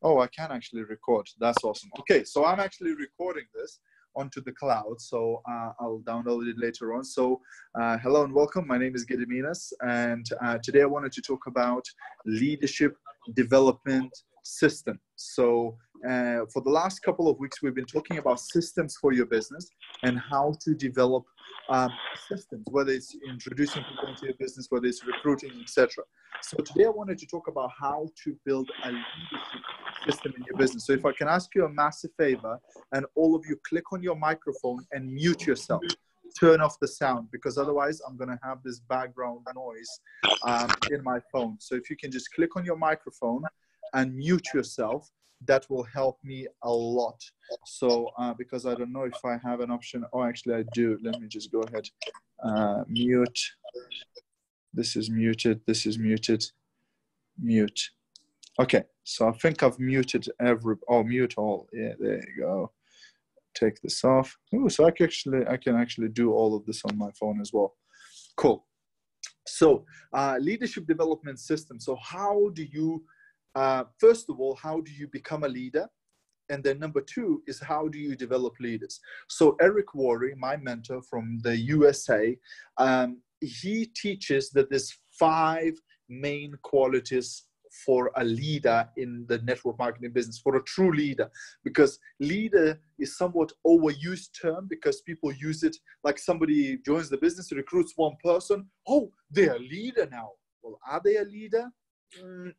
Oh, I can actually record. That's awesome. Okay, so I'm actually recording this onto the cloud, so I'll download it later on. So hello and welcome. My name is Gediminas, and today I wanted to talk about leadership development system. So for the last couple of weeks, we've been talking about systems for your business and how to develop systems, whether it's introducing people into your business, whether it's recruiting, etc. So today I wanted to talk about how to build a leadership system in your business. So if I can ask you a massive favor, and all of you click on your microphone and mute yourself, turn off the sound, because otherwise I'm going to have this background noise in my phone. So if you can just click on your microphone and mute yourself, that will help me a lot. So because I don't know if I have an option. Oh, actually I do. Let me just go ahead. Mute. This is muted. This is muted. Mute. Okay, so I think I've muted mute all. Yeah, there you go. Take this off. Oh, so I can actually do all of this on my phone as well. Cool. So leadership development system. So how do you, first of all, how do you become a leader? And then number two is, how do you develop leaders? So Eric Worre, my mentor from the USA, he teaches that there's 5 main qualities for a leader in the network marketing business, for a true leader, because leader is somewhat overused term, because people use it like somebody joins the business, recruits one person. Oh, they're a leader now. Well, are they a leader?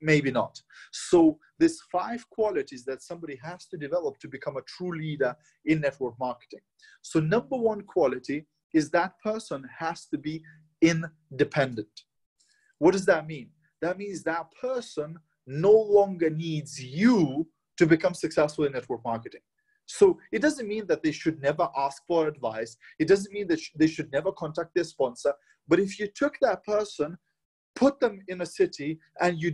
Maybe not. So there's 5 qualities that somebody has to develop to become a true leader in network marketing. So number 1 quality is that person has to be independent. What does that mean? That means that person no longer needs you to become successful in network marketing. So it doesn't mean that they should never ask for advice. It doesn't mean that they should never contact their sponsor. But if you took that person, put them in a city, and they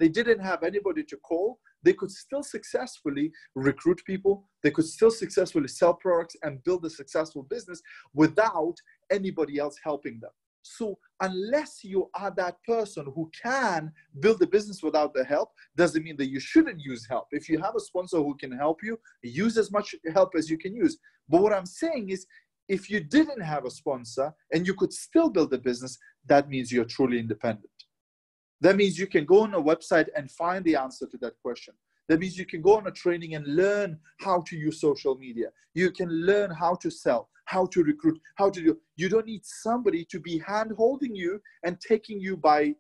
didn't have anybody to call, they could still successfully recruit people. They could still successfully sell products and build a successful business without anybody else helping them. So unless you are that person who can build a business without the help, doesn't mean that you shouldn't use help. If you have a sponsor who can help you, use as much help as you can use. But what I'm saying is, if you didn't have a sponsor and you could still build a business, that means you're truly independent. That means you can go on a website and find the answer to that question. That means you can go on a training and learn how to use social media. You can learn how to sell, how to recruit, how to do. You don't need somebody to be hand-holding you and taking you by,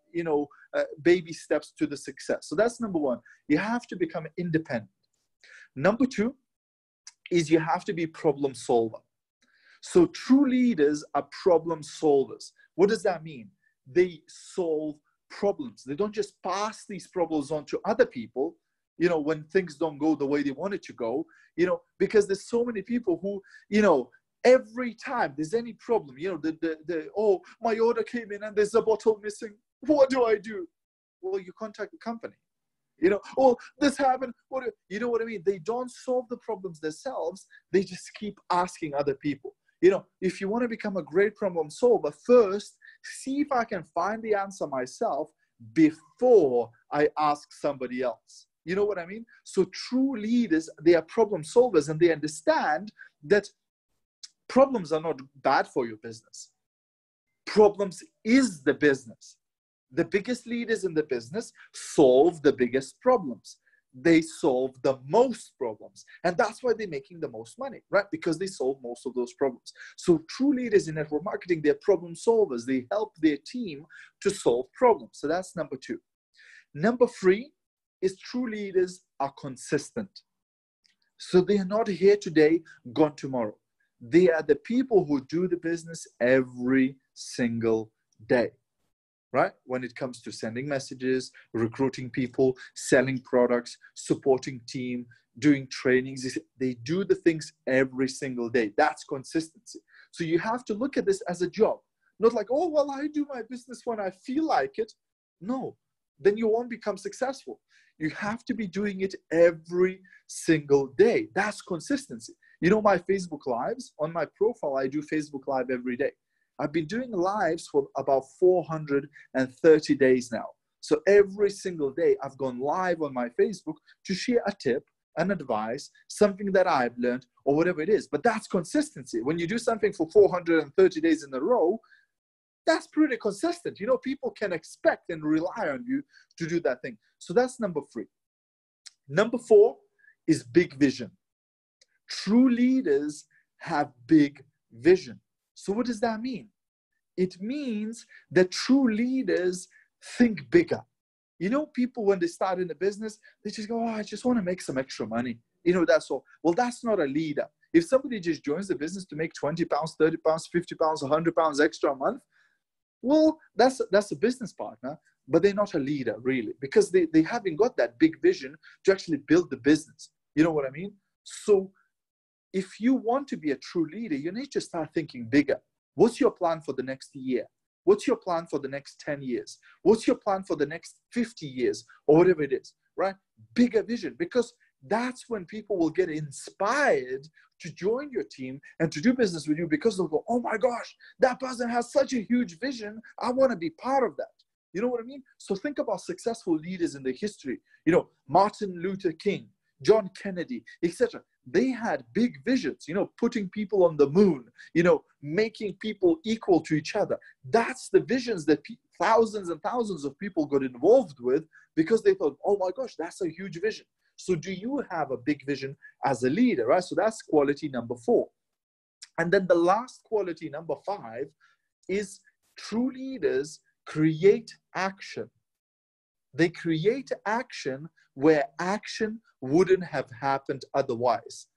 baby steps to the success. So that's number 1. You have to become independent. Number 2 is you have to be problem solver. So true leaders are problem solvers. What does that mean? They solve problems. They don't just pass these problems on to other people, when things don't go the way they want it to go, because there's so many people who, every time there's any problem, oh, my order came in and there's a bottle missing. What do I do? Well, you contact the company. Oh, this happened. You know what I mean? They don't solve the problems themselves. They just keep asking other people. If you want to become a great problem solver, first, see if I can find the answer myself before I ask somebody else. You know what I mean? So true leaders, they are problem solvers, and they understand that problems are not bad for your business. Problems is the business. The biggest leaders in the business solve the biggest problems. They solve the most problems. And that's why they're making the most money, right? Because they solve most of those problems. So true leaders in network marketing, they're problem solvers. They help their team to solve problems. So that's number 2. Number 3 is true leaders are consistent. So they are not here today, gone tomorrow. They are the people who do the business every single day. Right? When it comes to sending messages, recruiting people, selling products, supporting team, doing trainings, they do the things every single day. That's consistency. So you have to look at this as a job. Not like, oh, well, I do my business when I feel like it. No, then you won't become successful. You have to be doing it every single day. That's consistency. My Facebook Lives, on my profile, I do Facebook Live every day. I've been doing lives for about 430 days now. So every single day, I've gone live on my Facebook to share a tip, an advice, something that I've learned, or whatever it is. But that's consistency. When you do something for 430 days in a row, that's pretty consistent. You know, people can expect and rely on you to do that thing. So that's number 3. Number 4 is big vision. True leaders have big vision. So what does that mean? It means that true leaders think bigger. You know, people, when they start in a business, they just go, oh, I just want to make some extra money. You know, that's all. Well, that's not a leader. If somebody just joins the business to make 20 pounds, 30 pounds, 50 pounds, 100 pounds extra a month, well, that's a business partner, but they're not a leader, really, because they haven't got that big vision to actually build the business. You know what I mean? So if you want to be a true leader, you need to start thinking bigger. What's your plan for the next year? What's your plan for the next 10 years? What's your plan for the next 50 years or whatever it is, right? Bigger vision, because that's when people will get inspired to join your team and to do business with you, because they'll go, oh my gosh, that person has such a huge vision. I want to be part of that. You know what I mean? So think about successful leaders in the history. You know, Martin Luther King, John Kennedy, etc. They had big visions, you know, putting people on the moon, you know, making people equal to each other. That's the visions that thousands and thousands of people got involved with, because they thought, oh my gosh, that's a huge vision. So do you have a big vision as a leader, right? So that's quality number 4. And then the last quality, number 5, is true leaders create action. They create action where action wouldn't have happened otherwise.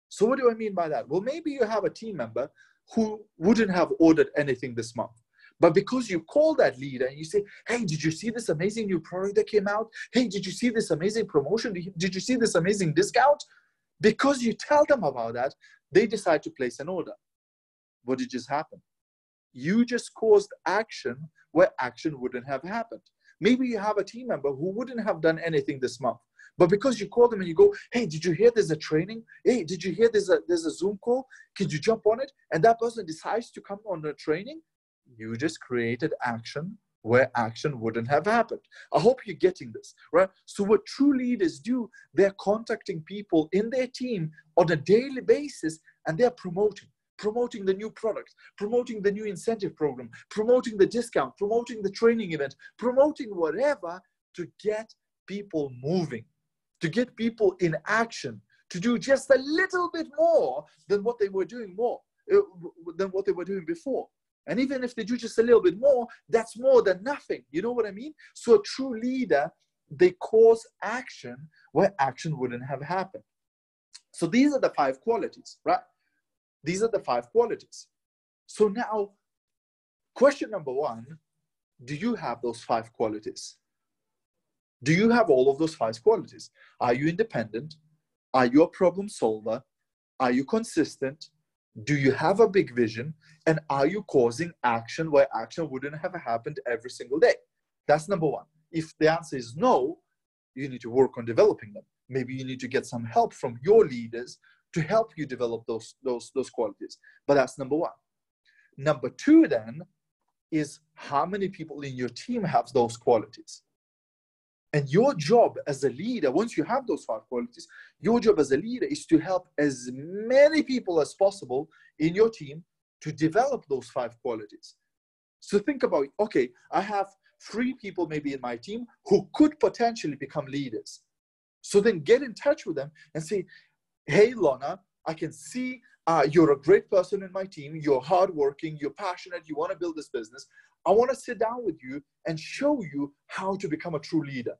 So what do I mean by that? Well, maybe you have a team member who wouldn't have ordered anything this month. But because you call that leader and you say, hey, did you see this amazing new product that came out? Hey, did you see this amazing promotion? Did you see this amazing discount? Because you tell them about that, they decide to place an order. What did just happen? You just caused action where action wouldn't have happened. Maybe you have a team member who wouldn't have done anything this month. But because you call them and you go, hey, did you hear there's a training? Hey, did you hear there's a Zoom call? Can you jump on it? And that person decides to come on the training. You just created action where action wouldn't have happened. I hope you're getting this, right? So what true leaders do, they're contacting people in their team on a daily basis, and they're promoting the new product, promoting the new incentive program, promoting the discount, promoting the training event, promoting whatever to get people moving, to get people in action, to do just a little bit more than what they were doing before. And even if they do just a little bit more, that's more than nothing. You know what I mean? So a true leader, they cause action where action wouldn't have happened. So these are the 5 qualities, right? These are the 5 qualities. So now, question number 1, do you have those 5 qualities? Do you have all of those 5 qualities? Are you independent? Are you a problem solver? Are you consistent? Do you have a big vision? And are you causing action where action wouldn't have happened every single day? That's number 1. If the answer is no, you need to work on developing them. Maybe you need to get some help from your leaders to help you develop those qualities. But that's number 1. Number 2 then is how many people in your team have those qualities. And your job as a leader, once you have those 5 qualities, your job as a leader is to help as many people as possible in your team to develop those 5 qualities. So think about, okay, I have 3 people maybe in my team who could potentially become leaders. So then get in touch with them and say, hey, Lorna, I can see you're a great person in my team. You're hardworking, you're passionate, you want to build this business. I want to sit down with you and show you how to become a true leader.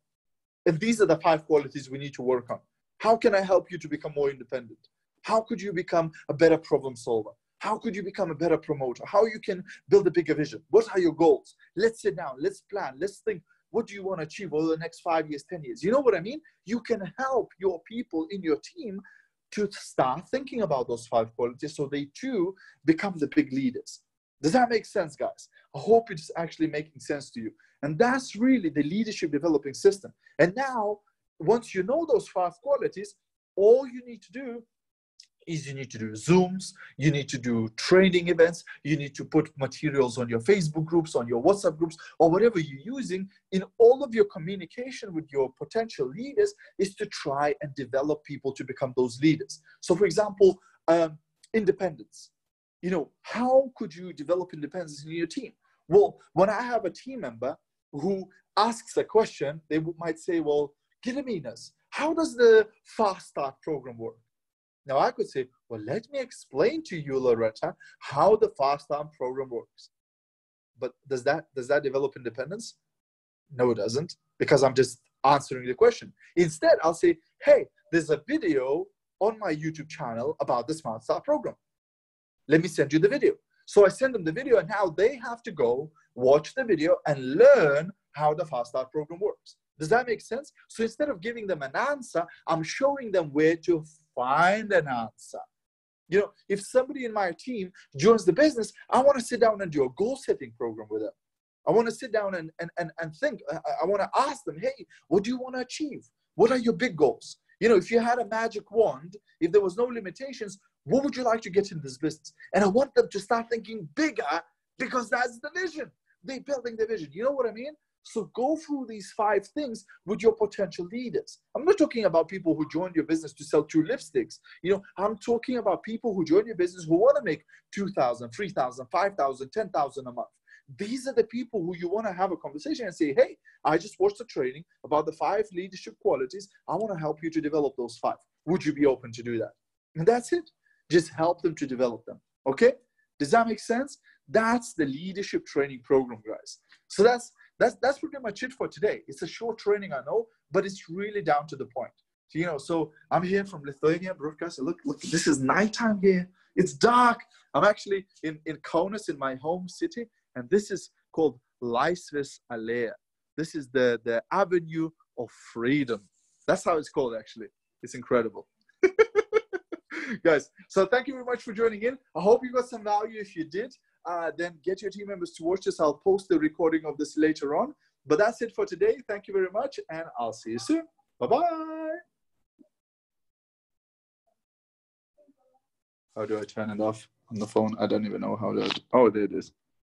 And these are the 5 qualities we need to work on. How can I help you to become more independent? How could you become a better problem solver? How could you become a better promoter? How you can build a bigger vision? What are your goals? Let's sit down, let's plan, let's think. What do you want to achieve over the next 5 years, 10 years? You know what I mean? You can help your people in your team to start thinking about those 5 qualities so they too become the big leaders. Does that make sense, guys? I hope it's actually making sense to you. And that's really the leadership developing system. And now, once you know those 5 qualities, all you need to do is you need to do Zooms, you need to do training events, you need to put materials on your Facebook groups, on your WhatsApp groups, or whatever you're using. In all of your communication with your potential leaders is to try and develop people to become those leaders. So for example, independence. You know, how could you develop independence in your team? Well, when I have a team member who asks a question, they might say, well, Gediminas, how does the Fast Start program work? Now I could say, well, let me explain to you, Loretta, how the Fast Start program works. But does that develop independence? No, it doesn't, because I'm just answering the question. Instead, I'll say, hey, there's a video on my YouTube channel about the Smart Start program. Let me send you the video. So I send them the video, and now they have to go watch the video and learn how the Fast Start program works. Does that make sense? So instead of giving them an answer, I'm showing them where to find an answer. You know, if somebody in my team joins the business, I want to sit down and do a goal setting program with them. I want to sit down and think. I want to ask them, hey, what do you want to achieve? What are your big goals? You know, if you had a magic wand, if there was no limitations, what would you like to get in this business? And I want them to start thinking bigger, because that's the vision. They're building the vision. You know what I mean? So go through these 5 things with your potential leaders. I'm not talking about people who join your business to sell 2 lipsticks. You know, I'm talking about people who join your business who want to make 2,000, 3,000, 5,000, 10,000 a month. These are the people who you want to have a conversation and say, hey, I just watched a training about the 5 leadership qualities. I want to help you to develop those 5. Would you be open to do that? And that's it. Just help them to develop them. Okay? Does that make sense? That's the leadership training program, guys. So that's pretty much it for today. It's a short training, I know, but it's really down to the point. You know, so I'm here from Lithuania, broadcasting. Look, this is nighttime here. It's dark. I'm actually in Kaunas, in my home city, and this is called Laisvės alėja. This is the Avenue of Freedom. That's how it's called, actually. It's incredible. Guys, so thank you very much for joining in. I hope you got some value. If you did, then get your team members to watch this. I'll post the recording of this later on. But that's it for today. Thank you very much, and I'll see you soon. Bye-bye. How do I turn it off on the phone? I don't even know how to. Oh, there it is.